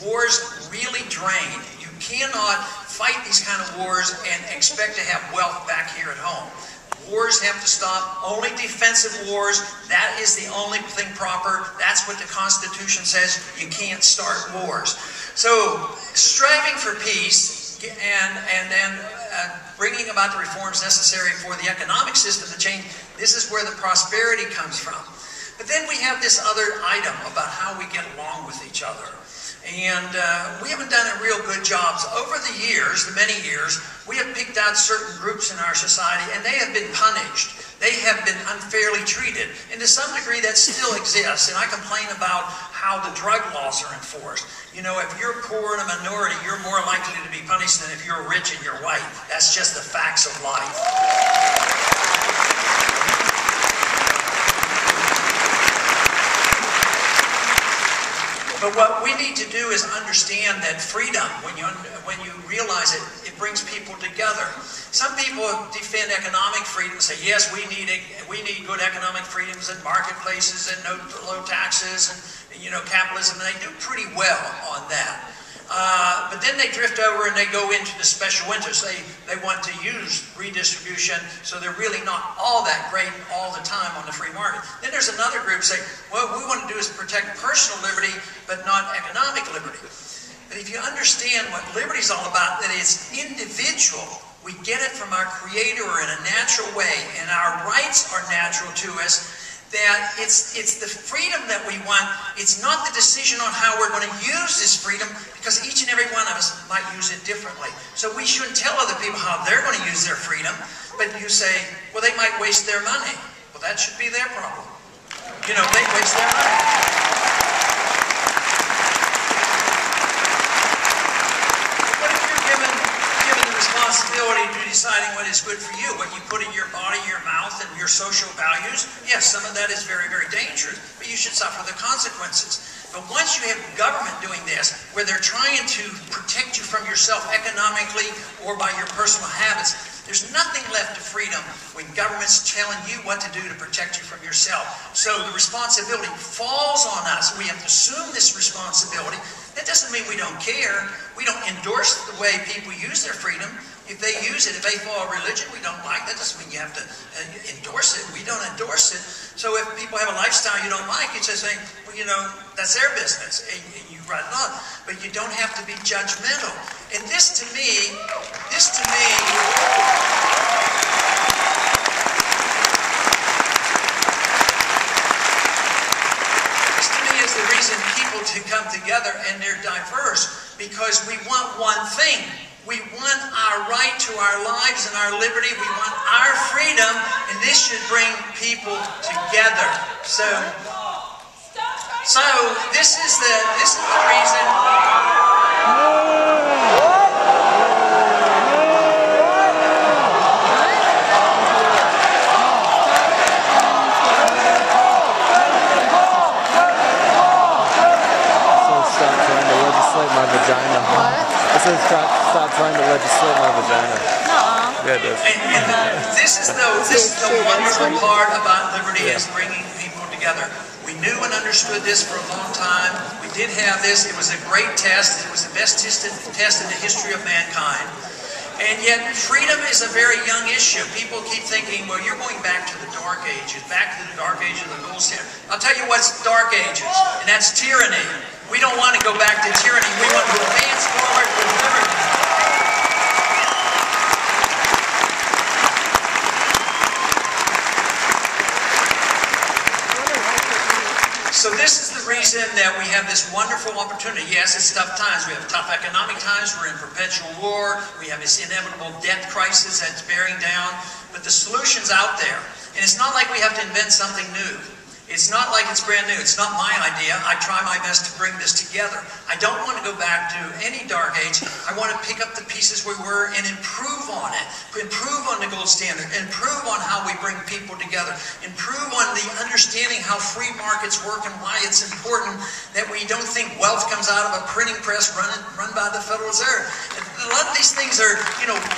wars really drain. You cannot fight these kind of wars and expect to have wealth back here at home. Wars have to stop. Only defensive wars, that is the only thing proper. That's what the Constitution says. You can't start wars. So, striving for peace and then bringing about the reforms necessary for the economic system to change, this is where the prosperity comes from. But then we have this other item about how we get along with each other. And we haven't done a real good job. So over the years, the many years, we have picked out certain groups in our society and they have been punished. They have been unfairly treated. And to some degree that still exists. And I complain about how the drug laws are enforced. You know, if you're poor and a minority, you're more likely to be punished than if you're rich and you're white. That's just the facts of life. But what we need to do is understand that freedom, when you realize it, it brings people together. Some people defend economic freedom and say, yes, we need good economic freedoms and marketplaces and low taxes and you know, capitalism, and they do pretty well on that. But then they drift over and they go into the special interests. They want to use redistribution, so they're really not all that great all the time on the free market. Then there's another group saying, well, what we want to do is protect personal liberty, but not economic liberty. But if you understand what liberty is all about, that it's individual, we get it from our Creator in a natural way, and our rights are natural to us, that it's the freedom that we want. It's not the decision on how we're going to use this freedom, because each and every one of us might use it differently. So we shouldn't tell other people how they're going to use their freedom, but you say, well, they might waste their money. Well, that should be their problem. You know, they waste their money. What if you're given the responsibility to deciding what is good for you, what you put in your body, your mouth, and your social values? Yes, some of that is very, very dangerous, but you should suffer the consequences. But once you have government doing this, where they're trying to protect you from yourself economically or by your personal habits, there's nothing left of freedom when government's telling you what to do to protect you from yourself. So the responsibility falls on us. We have to assume this responsibility. That doesn't mean we don't care. We don't endorse the way people use their freedom. If they use it, if they follow a religion we don't like, that doesn't mean you have to endorse it. We don't endorse it. So if people have a lifestyle you don't like, you just say, well, you know, that's their business, and you write it on. But you don't have to be judgmental. And this to me is the reason people to come together, and they're diverse, because we want one thing. We want our right to our lives and our liberty. We want our freedom, and this should bring people together. So this is the reason. Stop trying to legislate my vagina. No. Yeah, it does. And this is the wonderful part about liberty, is bringing people together. We knew and understood this for a long time. We did have this. It was a great test. It was the best test in the history of mankind. And yet, freedom is a very young issue. People keep thinking, well, you're going back to the Dark Ages, back to the Dark Age of the gold standard. I'll tell you what's Dark Ages, and that's tyranny. We don't want to go back to tyranny. We want to advance forward with liberty. So this is the reason that we have this wonderful opportunity. Yes, it's tough times. We have tough economic times. We're in perpetual war. We have this inevitable debt crisis that's bearing down. But the solution's out there. And it's not like we have to invent something new. It's not like it's brand new. It's not my idea. I try my best to bring this together. I don't want to go back to any dark age. I want to pick up the pieces we were and improve on it. Improve on the gold standard. Improve on how we bring people together. Improve on the understanding how free markets work and why it's important that we don't think wealth comes out of a printing press run by the Federal Reserve. A lot of these things are,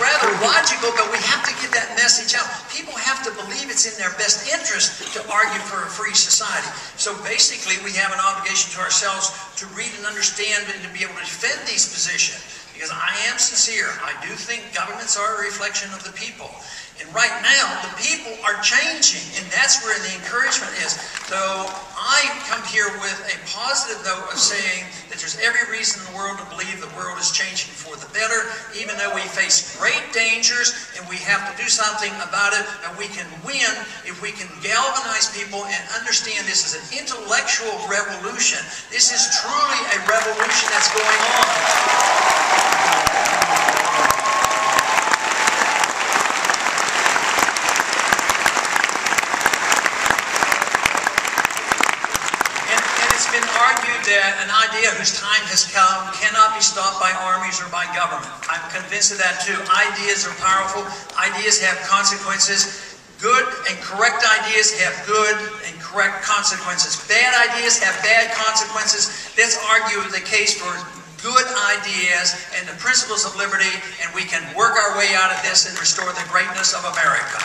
rather logical, but we have to get that message out. People have to believe it's in their best interest to argue for a free society. So basically, we have an obligation to ourselves. to read and understand and to be able to defend these positions. Because I am sincere. I do think governments are a reflection of the people. And right now, the people are changing, and that's where the encouragement is. So I come here with a positive note of saying that there's every reason in the world to believe the world is changing for the better, even though we face great dangers, and we have to do something about it, and we can win if we can galvanize people and understand this is an intellectual revolution. This is truly a revolution that's going on. That an idea whose time has come cannot be stopped by armies or by government. I'm convinced of that too. Ideas are powerful. Ideas have consequences. Good and correct ideas have good and correct consequences. Bad ideas have bad consequences. Let's argue the case for good ideas and the principles of liberty, and we can work our way out of this and restore the greatness of America.